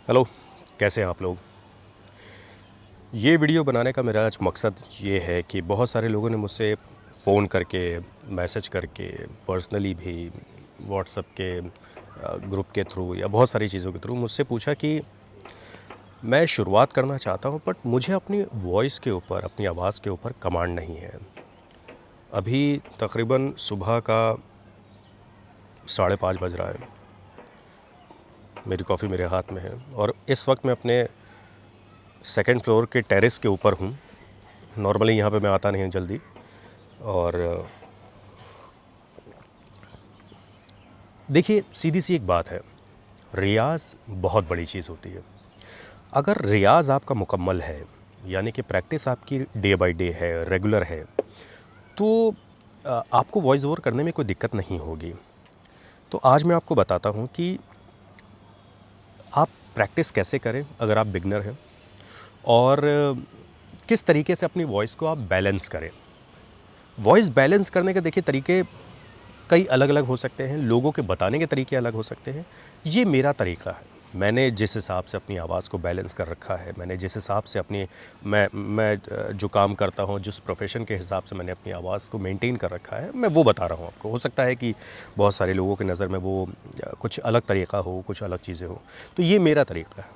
Hello, कैसे हैं आप लोग? ये वीडियो बनाने का मेरा आज मकसद ये है कि बहुत सारे लोगों ने मुझसे फ़ोन करके, मैसेज करके, पर्सनली भी, व्हाट्सएप के ग्रुप के थ्रू या बहुत सारी चीज़ों के थ्रू मुझसे पूछा कि मैं शुरुआत करना चाहता हूँ बट मुझे अपनी वॉइस के ऊपर, अपनी आवाज़ के ऊपर कमांड नहीं है। अभी तकरीबन सुबह का 5:30 बज रहा है। मेरी कॉफ़ी मेरे हाथ में है और इस वक्त मैं अपने सेकंड फ्लोर के टेरेस के ऊपर हूँ। नॉर्मली यहाँ पे मैं आता नहीं हूँ जल्दी। और देखिए, सीधी सी एक बात है, रियाज़ बहुत बड़ी चीज़ होती है। अगर रियाज़ आपका मुकम्मल है, यानी कि प्रैक्टिस आपकी डे बाय डे है, रेगुलर है, तो आपको वॉइस ओवर करने में कोई दिक्कत नहीं होगी। तो आज मैं आपको बताता हूँ कि आप प्रैक्टिस कैसे करें अगर आप बिगनर हैं, और किस तरीके से अपनी वॉइस को आप बैलेंस करें। वॉइस बैलेंस करने के देखिए तरीके कई अलग अलग हो सकते हैं, लोगों के बताने के तरीके अलग हो सकते हैं। ये मेरा तरीका है। मैंने जिस हिसाब से अपनी आवाज़ को बैलेंस कर रखा है, मैंने जिस हिसाब से अपनी मैं जो काम करता हूँ, जिस प्रोफेशन के हिसाब से मैंने अपनी आवाज़ को मेंटेन कर रखा है, मैं वो बता रहा हूँ आपको। हो सकता है कि बहुत सारे लोगों की नज़र में वो कुछ अलग तरीका हो, कुछ अलग चीज़ें हो। तो ये मेरा तरीका है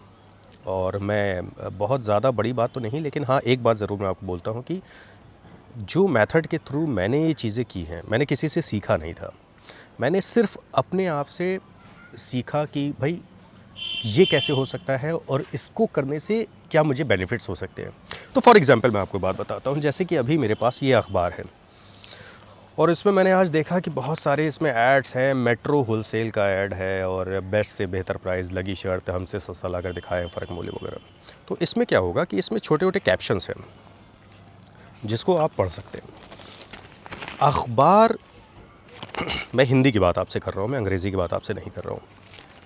और मैं बहुत ज़्यादा बड़ी बात तो नहीं, लेकिन हाँ, एक बात ज़रूर मैं आपको बोलता हूँ कि जो मेथड के थ्रू मैंने ये चीज़ें की हैं, मैंने किसी से सीखा नहीं था। मैंने सिर्फ़ अपने आप से सीखा कि भाई ये कैसे हो सकता है और इसको करने से क्या मुझे बेनिफिट्स हो सकते हैं। तो फॉर एग्ज़ाम्पल मैं आपको बात बताता हूँ, जैसे कि अभी मेरे पास ये अखबार है और इसमें मैंने आज देखा कि बहुत सारे इसमें एड्स हैं। मेट्रो होलसेल का ऐड है और बेस्ट से बेहतर प्राइस, लगी शर्त, हमसे सस्ता लाकर दिखाएं, फ़र्क मूल्य वगैरह। तो इसमें क्या होगा कि इसमें छोटे-छोटे कैप्शंस हैं जिसको आप पढ़ सकते हैं। अखबार, मैं हिंदी की बात आपसे कर रहा हूँ, मैं अंग्रेज़ी की बात आपसे नहीं कर रहा हूँ।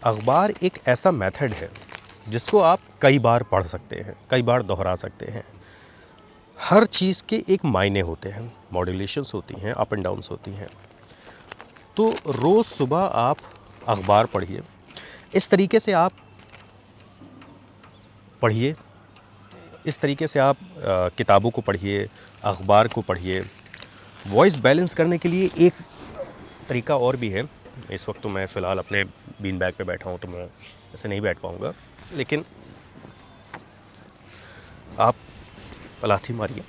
अखबार एक ऐसा मेथड है जिसको आप कई बार पढ़ सकते हैं, कई बार दोहरा सकते हैं। हर चीज़ के एक मायने होते हैं, मॉड्यूलेशंस होती हैं, अप एंड डाउन्स होती हैं। तो रोज़ सुबह आप अखबार पढ़िए, इस तरीके से आप पढ़िए, इस तरीके से आप किताबों को पढ़िए, अखबार को पढ़िए। वॉइस बैलेंस करने के लिए एक तरीका और भी है। इस वक्त तो मैं फ़िलहाल अपने बीन बैग पे बैठा हूँ, तो मैं ऐसे नहीं बैठ पाऊँगा, लेकिन आप पलाथी मारिए।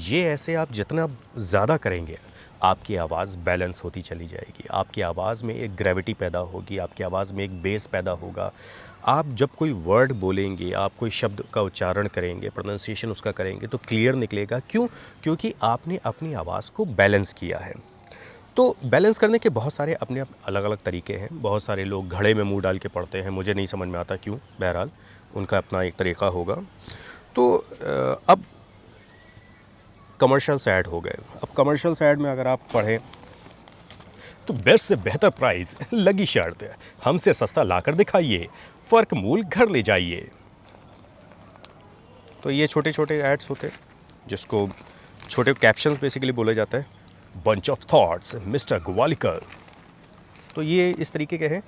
ये ऐसे आप जितना ज़्यादा करेंगे, आपकी आवाज़ बैलेंस होती चली जाएगी। आपकी आवाज़ में एक ग्रेविटी पैदा होगी, आपकी आवाज़ में एक बेस पैदा होगा। आप जब कोई वर्ड बोलेंगे, आप कोई शब्द का उच्चारण करेंगे, प्रोनंसिएशन उसका करेंगे, तो क्लियर निकलेगा। क्यों? क्योंकि आपने अपनी आवाज़ को बैलेंस किया है। तो बैलेंस करने के बहुत सारे अपने अलग अलग तरीके हैं। बहुत सारे लोग घड़े में मुंह डाल के पढ़ते हैं, मुझे नहीं समझ में आता क्यों। बहरहाल उनका अपना एक तरीका होगा। तो अब कमर्शियल्स ऐड हो गए। अब कमर्शियल्स ऐड में अगर आप पढ़ें तो बेस्ट से बेहतर प्राइस, लगी शर्त, हमसे सस्ता लाकर दिखाइए, फ़र्क मूल घर ले जाइए। तो ये छोटे छोटे एड्स होते हैं जिसको छोटे कैप्शन बेसिकली बोले जाता है। Bunch of thoughts, mister Gwalikar. तो ये इस तरीके के हैं।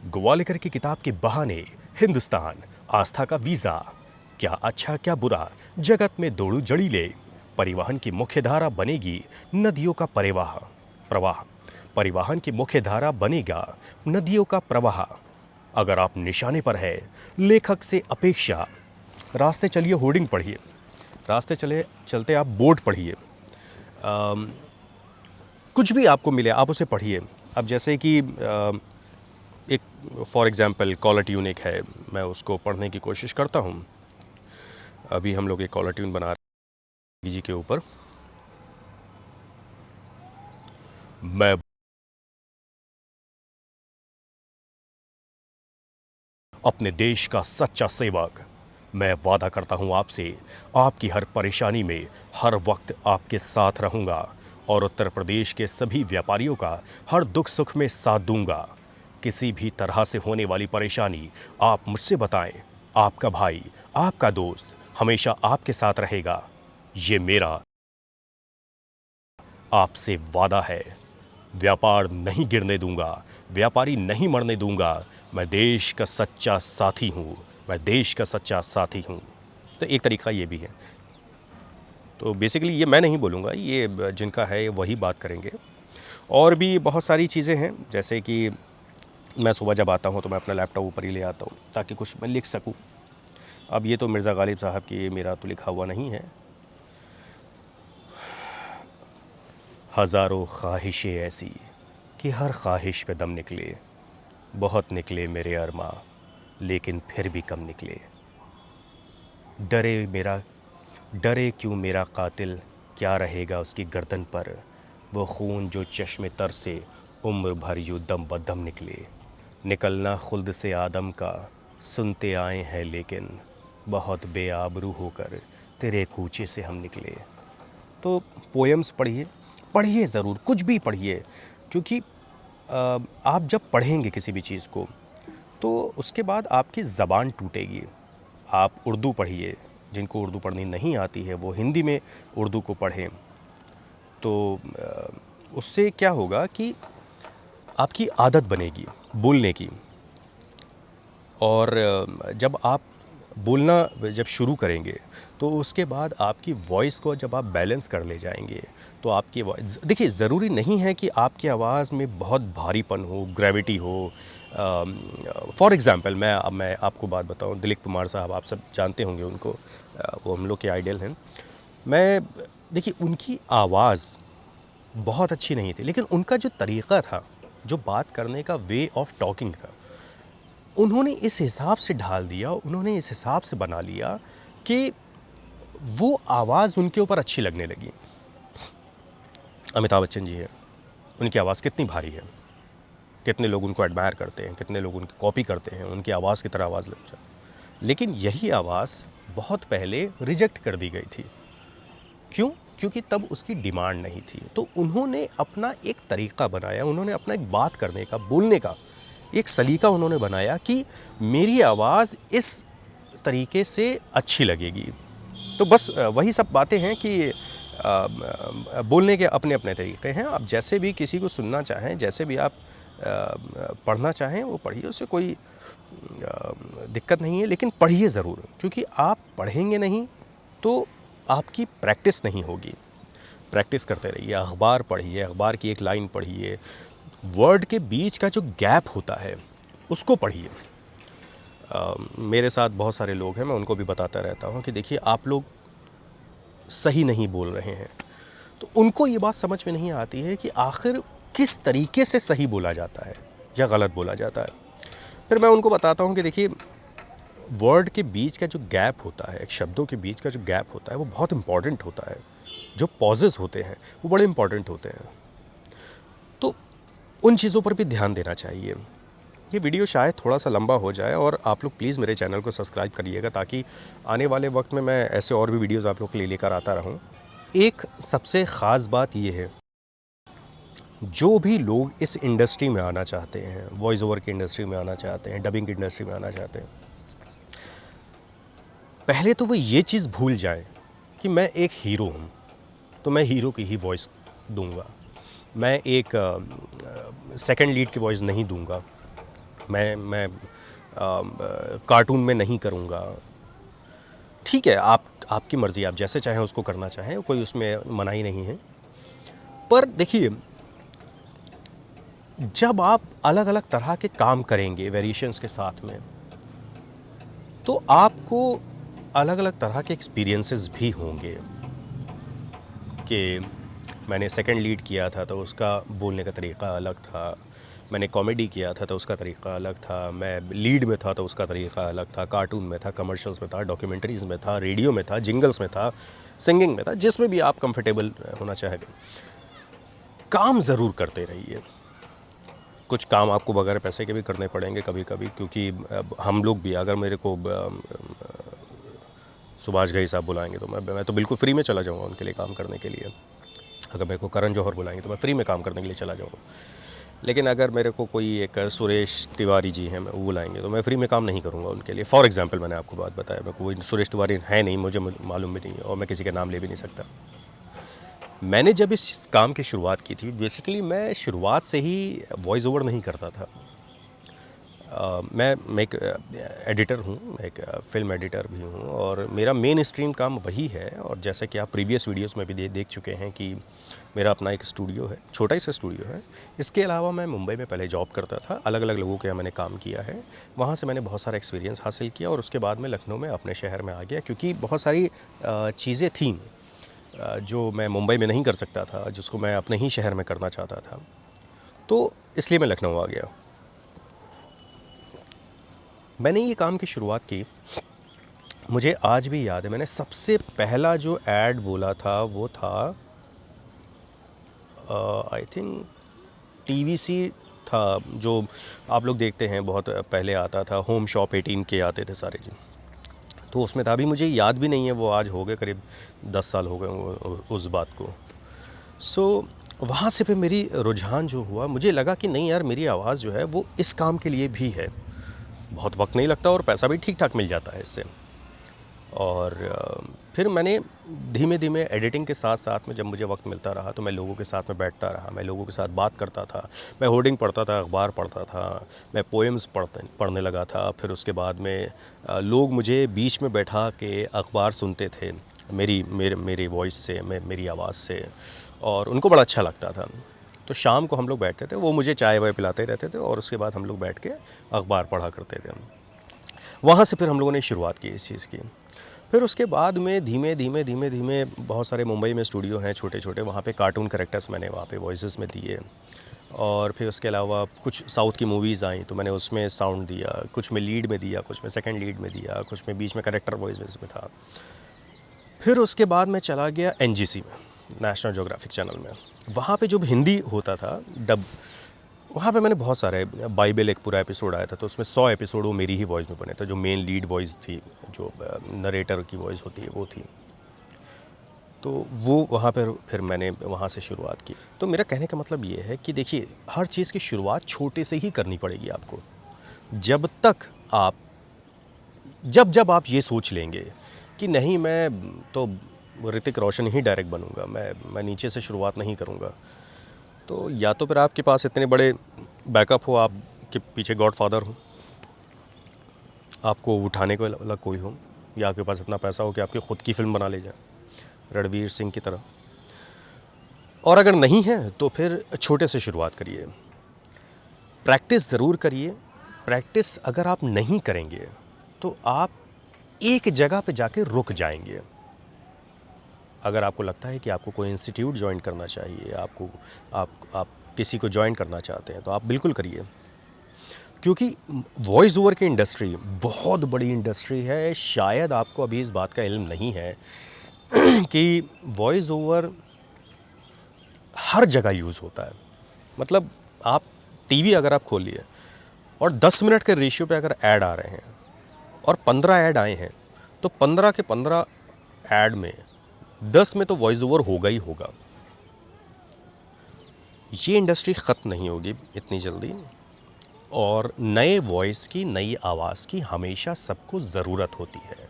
ग्वालिकर की किताब के बहाने हिंदुस्तान, आस्था का वीज़ा, क्या अच्छा क्या बुरा, जगत में दौड़ू जड़ीले, परिवहन की मुख्य धारा बनेगी नदियों का प्रवाह। परिवहन की मुख्य धारा बनेगा नदियों का प्रवाह। अगर आप निशाने पर है, लेखक से अपेक्षा। रास्ते चलिए होर्डिंग पढ़िए, रास्ते चले चलते आप बोर्ड पढ़िए। कुछ भी आपको मिले आप उसे पढ़िए। अब जैसे कि एक फॉर एग्ज़ाम्पल कॉलर ट्यून एक है, मैं उसको पढ़ने की कोशिश करता हूँ। अभी हम लोग एक कॉलर ट्यून बना रहे हैं जी के ऊपर। मैं अपने देश का सच्चा सेवक, मैं वादा करता हूँ आपसे, आपकी हर परेशानी में हर वक्त आपके साथ रहूँगा और उत्तर प्रदेश के सभी व्यापारियों का हर दुख सुख में साथ दूंगा। किसी भी तरह से होने वाली परेशानी आप मुझसे बताएं। आपका भाई, आपका दोस्त हमेशा आपके साथ रहेगा। ये मेरा आपसे वादा है। व्यापार नहीं गिरने दूंगा, व्यापारी नहीं मरने दूंगा। मैं देश का सच्चा साथी हूँ, मैं देश का सच्चा साथी हूँ। तो एक तरीका ये भी है। तो बेसिकली ये मैं नहीं बोलूँगा, ये जिनका है वही बात करेंगे। और भी बहुत सारी चीज़ें हैं, जैसे कि मैं सुबह जब आता हूँ तो मैं अपना लैपटॉप ऊपर ही ले आता हूँ ताकि कुछ मैं लिख सकूँ। अब ये तो मिर्ज़ा गालिब साहब की मेरा तो लिखा हुआ नहीं है। हज़ारों ख्वाहिशें ऐसी कि हर ख्वाहिश पे दम निकले। बहुत निकले मेरे अरमा, लेकिन फिर भी कम निकले। डरे क्यों मेरा कातिल, क्या रहेगा उसकी गर्दन पर। वो खून जो चश्मे तर से उम्र भर यूँ दम बदम निकले। निकलना खुल्द से आदम का सुनते आए हैं, लेकिन बहुत बेआबरू होकर तेरे कूचे से हम निकले। तो पोएम्स पढ़िए ज़रूर, कुछ भी पढ़िए, क्योंकि आप जब पढ़ेंगे किसी भी चीज़ को तो उसके बाद आपकी ज़बान टूटेगी। आप उर्दू पढ़िए, जिनको उर्दू पढ़नी नहीं आती है वो हिंदी में उर्दू को पढ़ें। तो उससे क्या होगा कि आपकी आदत बनेगी बोलने की। और जब आप बोलना जब शुरू करेंगे तो उसके बाद आपकी वॉइस को जब आप बैलेंस कर ले जाएंगे तो आपकी वॉइस, देखिए ज़रूरी नहीं है कि आपकी आवाज़ में बहुत भारीपन हो, ग्रेविटी हो। फॉर एग्ज़ाम्पल मैं आपको बात बताऊं, दिलीप कुमार साहब आप सब जानते होंगे उनको, वो हम लोग के आइडल हैं। मैं देखिए उनकी आवाज़ बहुत अच्छी नहीं थी, लेकिन उनका जो तरीक़ा था, जो बात करने का वे ऑफ टॉकिंग था, उन्होंने इस हिसाब से ढाल दिया, उन्होंने इस हिसाब से बना लिया कि वो आवाज़ उनके ऊपर अच्छी लगने लगी। अमिताभ बच्चन जी हैं, उनकी आवाज़ कितनी भारी है, कितने लोग उनको एडमायर करते हैं, कितने लोग उनकी कॉपी करते हैं, उनकी आवाज़ की तरह आवाज़ लग जाती। लेकिन यही आवाज़ बहुत पहले रिजेक्ट कर दी गई थी। क्यों? क्योंकि तब उसकी डिमांड नहीं थी। तो उन्होंने अपना एक तरीक़ा बनाया, उन्होंने अपना एक बात करने का, बोलने का एक सलीका उन्होंने बनाया कि मेरी आवाज़ इस तरीके से अच्छी लगेगी। तो बस वही सब बातें हैं कि बोलने के अपने अपने तरीक़े हैं। आप जैसे भी किसी को सुनना चाहें, जैसे भी आप पढ़ना चाहें वो पढ़िए, उससे कोई दिक्कत नहीं है। लेकिन पढ़िए ज़रूर, क्योंकि आप पढ़ेंगे नहीं तो आपकी प्रैक्टिस नहीं होगी। प्रैक्टिस करते रहिए, अखबार पढ़िए, अखबार की एक लाइन पढ़िए, वर्ड के बीच का जो गैप होता है उसको पढ़िए। मेरे साथ बहुत सारे लोग हैं, मैं उनको भी बताता रहता हूँ कि देखिए आप लोग सही नहीं बोल रहे हैं। तो उनको ये बात समझ में नहीं आती है कि आखिर किस तरीके से सही बोला जाता है या गलत बोला जाता है। फिर मैं उनको बताता हूँ कि देखिए वर्ड के बीच का जो गैप होता है, शब्दों के बीच का जो गैप होता है वो बहुत इम्पॉर्टेंट होता है। जो पॉजेज़ होते हैं वो बड़े इम्पॉर्टेंट होते हैं। तो उन चीज़ों पर भी ध्यान देना चाहिए। ये वीडियो शायद थोड़ा सा लंबा हो जाए और आप लोग प्लीज़ मेरे चैनल को सब्सक्राइब करिएगा, ताकि आने वाले वक्त में मैं ऐसे और भी वीडियोज़ आप लोग के लिए लेकर आता रहूँ। एक सबसे ख़ास बात ये है, जो भी लोग इस इंडस्ट्री में आना चाहते हैं, वॉइस ओवर की इंडस्ट्री में आना चाहते हैं, डबिंग की इंडस्ट्री में आना चाहते हैं, पहले तो वो ये चीज़ भूल जाएं कि मैं एक हीरो हूँ तो मैं हीरो की ही वॉइस दूंगा। मैं एक सेकंड लीड की वॉइस नहीं दूंगा। मैं कार्टून में नहीं करूंगा। ठीक है, आपकी मर्ज़ी, आप जैसे चाहें उसको करना चाहें, कोई उसमें मनाही नहीं है। पर देखिए जब आप अलग अलग तरह के काम करेंगे वेरिएशंस के साथ में, तो आपको अलग अलग तरह के एक्सपीरियंसेस भी होंगे। कि मैंने सेकंड लीड किया था तो उसका बोलने का तरीक़ा अलग था, मैंने कॉमेडी किया था तो उसका तरीक़ा अलग था, मैं लीड में था तो उसका तरीक़ा अलग था, कार्टून में था, कमर्शियल्स में था, डॉक्यूमेंट्रीज़ में था, रेडियो में था, जिंगल्स में था, सिंगिंग में था, जिसमें भी आप कंफर्टेबल होना चाहेंगे। काम ज़रूर करते रहिए। कुछ काम आपको बगैर पैसे के भी करने पड़ेंगे कभी कभी, क्योंकि हम लोग भी, अगर मेरे को सुभाष घई साहब बुलाएंगे तो मैं तो बिल्कुल फ्री में चला जाऊंगा उनके लिए काम करने के लिए। अगर मेरे को करण जौहर बुलाएंगे तो मैं फ्री में काम करने के लिए चला जाऊंगा। लेकिन अगर मेरे को कोई एक सुरेश तिवारी जी हैं, मैं वो बुलाएंगे तो मैं फ्री में काम नहीं करूँगा उनके लिए। फॉर एग्ज़ाम्पल मैंने आपको बात बताया, मैं कोई सुरेश तिवारी है नहीं, मुझे मालूम भी नहीं है और मैं किसी का नाम ले भी नहीं सकता। मैंने जब इस काम की शुरुआत की थी, बेसिकली मैं शुरुआत से ही वॉइस ओवर नहीं करता था। मैं एक एडिटर हूँ, मैं एक फ़िल्म एडिटर भी हूँ और मेरा मेन स्ट्रीम काम वही है। और जैसे कि आप प्रीवियस वीडियोस में भी देख चुके हैं कि मेरा अपना एक स्टूडियो है, छोटा ही सा स्टूडियो है। इसके अलावा मैं मुंबई में पहले जॉब करता था, अलग अलग लोगों के यहाँ मैंने काम किया है। वहाँ से मैंने बहुत सारा एक्सपीरियंस हासिल किया और उसके बाद मैं लखनऊ में अपने शहर में आ गया, क्योंकि बहुत सारी चीज़ें थीं जो मैं मुंबई में नहीं कर सकता था, जिसको मैं अपने ही शहर में करना चाहता था, तो इसलिए मैं लखनऊ आ गया। मैंने ये काम की शुरुआत की, मुझे आज भी याद है, मैंने सबसे पहला जो ऐड बोला था वो था आई थिंक टीवीसी था, जो आप लोग देखते हैं बहुत पहले आता था, होम शॉप 18 के आते थे सारे जी, तो उसमें था। अभी मुझे याद भी नहीं है, वो आज हो गए करीब 10 साल हो गए उस बात को। सो वहाँ से फिर मेरी रुझान जो हुआ, मुझे लगा कि नहीं यार, मेरी आवाज़ जो है वो इस काम के लिए भी है, बहुत वक्त नहीं लगता और पैसा भी ठीक ठाक मिल जाता है इससे। और फिर मैंने धीमे धीमे एडिटिंग के साथ साथ में जब मुझे वक्त मिलता रहा तो मैं लोगों के साथ में बैठता रहा, मैं लोगों के साथ बात करता था, मैं होर्डिंग पढ़ता था, अखबार पढ़ता था, मैं पोएम्स पढ़ने लगा था। फिर उसके बाद में लोग मुझे बीच में बैठा के अखबार सुनते थे मेरी वॉइस से, मेरी आवाज़ से, और उनको बड़ा अच्छा लगता था। तो शाम को हम लोग बैठते थे, वो मुझे चाय वाय पिलाते रहते थे और उसके बाद हम लोग बैठ के अखबार पढ़ा करते थे। वहाँ से फिर हम लोगों ने शुरुआत की इस चीज़ की। फिर उसके बाद में धीमे धीमे बहुत सारे मुंबई में स्टूडियो हैं छोटे छोटे, वहाँ पे कार्टून कैरेक्टर्स मैंने वहाँ पे वॉइसेस में दिए। और फिर उसके अलावा कुछ साउथ की मूवीज़ आई तो मैंने उसमें साउंड दिया, कुछ में लीड में दिया, कुछ में सेकंड लीड में दिया, कुछ में बीच में कैरेक्टर वॉइस में था। फिर उसके बाद मैं चला गया एनजीसी में, नेशनल ज्योग्राफिक चैनल में। वहाँ पे जो हिंदी होता था डब, वहाँ पे मैंने बहुत सारे, बाइबल एक पूरा एपिसोड आया था तो उसमें 100 एपिसोड वो मेरी ही वॉइस में बने थे। जो मेन लीड वॉइस थी, जो नरेटर की वॉइस होती है, वो थी। तो वो वहाँ पर फिर मैंने वहाँ से शुरुआत की। तो मेरा कहने का मतलब ये है कि देखिए, हर चीज़ की शुरुआत छोटे से ही करनी पड़ेगी आपको। जब तक आप जब आप ये सोच लेंगे कि नहीं, मैं तो ऋतिक रोशन ही डायरेक्ट बनूंगा, मैं नीचे से शुरुआत नहीं करूंगा, तो या तो फिर आपके पास इतने बड़े बैकअप हो, आपके पीछे गॉडफादर हो, आपको उठाने को वाला कोई हो, या आपके पास इतना पैसा हो कि आपकी ख़ुद की फ़िल्म बना ले जाए रणवीर सिंह की तरह। और अगर नहीं है तो फिर छोटे से शुरुआत करिए, प्रैक्टिस ज़रूर करिए। प्रैक्टिस अगर आप नहीं करेंगे तो आप एक जगह पे जाके रुक जाएंगे। अगर आपको लगता है कि आपको कोई इंस्टीट्यूट ज्वाइन करना चाहिए, आप किसी को ज्वाइन करना चाहते हैं, तो आप बिल्कुल करिए, क्योंकि वॉइस ओवर की इंडस्ट्री बहुत बड़ी इंडस्ट्री है। शायद आपको अभी इस बात का इल्म नहीं है कि वॉइस ओवर हर जगह यूज़ होता है। मतलब आप टीवी अगर आप खोलिए और 10 मिनट के रेशियो पे अगर ऐड आ रहे हैं और 15 ऐड आए हैं, तो 15 के 15 ऐड में 10 में तो वॉइस ओवर होगा ही होगा। ये इंडस्ट्री ख़त्म नहीं होगी इतनी जल्दी, और नए वॉइस की, नई आवाज़ की हमेशा सबको ज़रूरत होती है।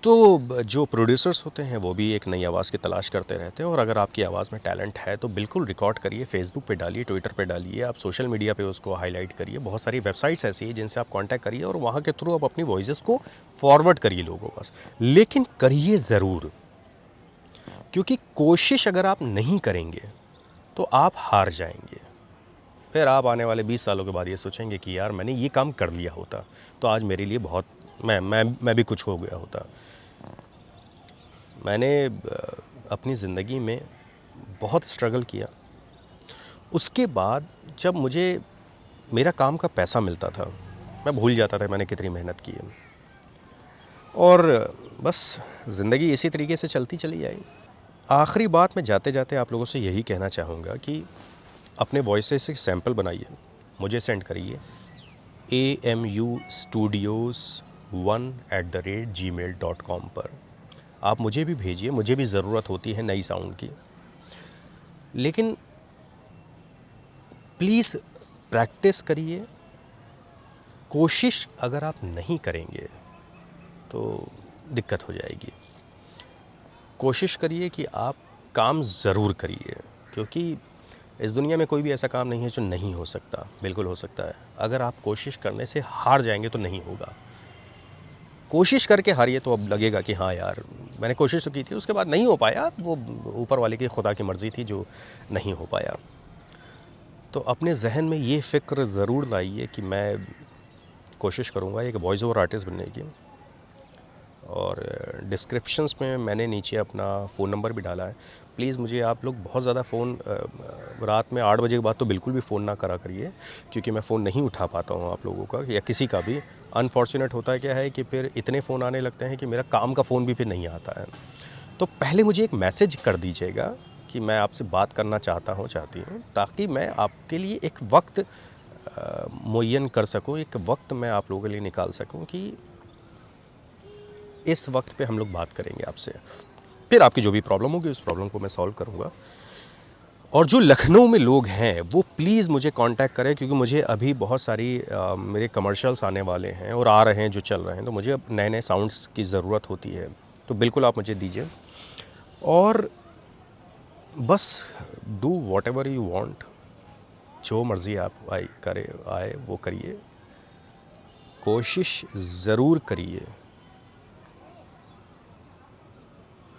तो जो प्रोड्यूसर्स होते हैं वो भी एक नई आवाज़ की तलाश करते रहते हैं। और अगर आपकी आवाज़ में टैलेंट है तो बिल्कुल रिकॉर्ड करिए, फेसबुक पे डालिए, ट्विटर पे डालिए, आप सोशल मीडिया पे उसको हाईलाइट करिए। बहुत सारी वेबसाइट्स ऐसी हैं जिनसे आप कांटेक्ट करिए और वहाँ के थ्रू आप अपनी वॉइसेस को फॉरवर्ड करिए लोगों के पास। लेकिन करिए ज़रूर, क्योंकि कोशिश अगर आप नहीं करेंगे तो आप हार जाएंगे। फिर आप आने वाले 20 सालों के बाद ये सोचेंगे कि यार, मैंने ये काम कर लिया होता तो आज मेरे लिए बहुत, मैं भी कुछ हो गया होता। मैंने अपनी ज़िंदगी में बहुत स्ट्रगल किया। उसके बाद जब मुझे मेरा काम का पैसा मिलता था, मैं भूल जाता था मैंने कितनी मेहनत की है। और बस ज़िंदगी इसी तरीके से चलती चली आई। आखिरी बात मैं जाते जाते आप लोगों से यही कहना चाहूँगा कि अपने वॉइसेस से सैंपल बनाइए, मुझे सेंड करिए amustudios1@gmail.com पर। आप मुझे भी भेजिए, मुझे भी ज़रूरत होती है नई साउंड की। लेकिन प्लीज़ प्रैक्टिस करिए। कोशिश अगर आप नहीं करेंगे तो दिक्कत हो जाएगी। कोशिश करिए कि आप काम ज़रूर करिए, क्योंकि इस दुनिया में कोई भी ऐसा काम नहीं है जो नहीं हो सकता, बिल्कुल हो सकता है। अगर आप कोशिश करने से हार जाएंगे तो नहीं होगा। कोशिश करके हारिए तो अब लगेगा कि हाँ यार, मैंने कोशिश तो की थी, उसके बाद नहीं हो पाया, वो ऊपर वाले की खुदा की मर्ज़ी थी जो नहीं हो पाया। तो अपने जहन में ये फ़िक्र ज़रूर लाइए कि मैं कोशिश करूँगा एक वॉइस ओवर आर्टिस्ट बनने की। और डिस्क्रिप्शंस में मैंने नीचे अपना फ़ोन नंबर भी डाला है। प्लीज़ मुझे आप लोग बहुत ज़्यादा फ़ोन रात में 8 बजे के बाद तो बिल्कुल भी फ़ोन ना करा करिए, क्योंकि मैं फ़ोन नहीं उठा पाता हूँ आप लोगों का या किसी का भी। अनफॉर्चुनेट होता है क्या है कि फिर इतने फ़ोन आने लगते हैं कि मेरा काम का फ़ोन भी फिर नहीं आता है। तो पहले मुझे एक मैसेज कर दीजिएगा कि मैं आपसे बात करना चाहता हूँ, चाहती हूँ, ताकि मैं आपके लिए एक वक्त मुअय्यन कर सकूँ, एक वक्त मैं आप लोगों के लिए निकाल सकूँ कि इस वक्त पे हम लोग बात करेंगे आपसे। फिर आपकी जो भी प्रॉब्लम होगी उस प्रॉब्लम को मैं सॉल्व करूँगा। और जो लखनऊ में लोग हैं वो प्लीज़ मुझे कांटेक्ट करें, क्योंकि मुझे अभी बहुत सारी मेरे कमर्शियल्स आने वाले हैं और आ रहे हैं जो चल रहे हैं, तो मुझे अब नए नए साउंड्स की ज़रूरत होती है, तो बिल्कुल आप मुझे दीजिए। और बस do what ever you want, जो मर्ज़ी आप आए वो करिए, कोशिश ज़रूर करिए।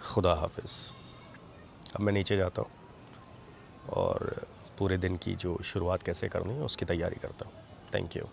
खुदा हाफिज़। अब मैं नीचे जाता हूँ और पूरे दिन की जो शुरुआत कैसे करनी है उसकी तैयारी करता हूँ। Thank you.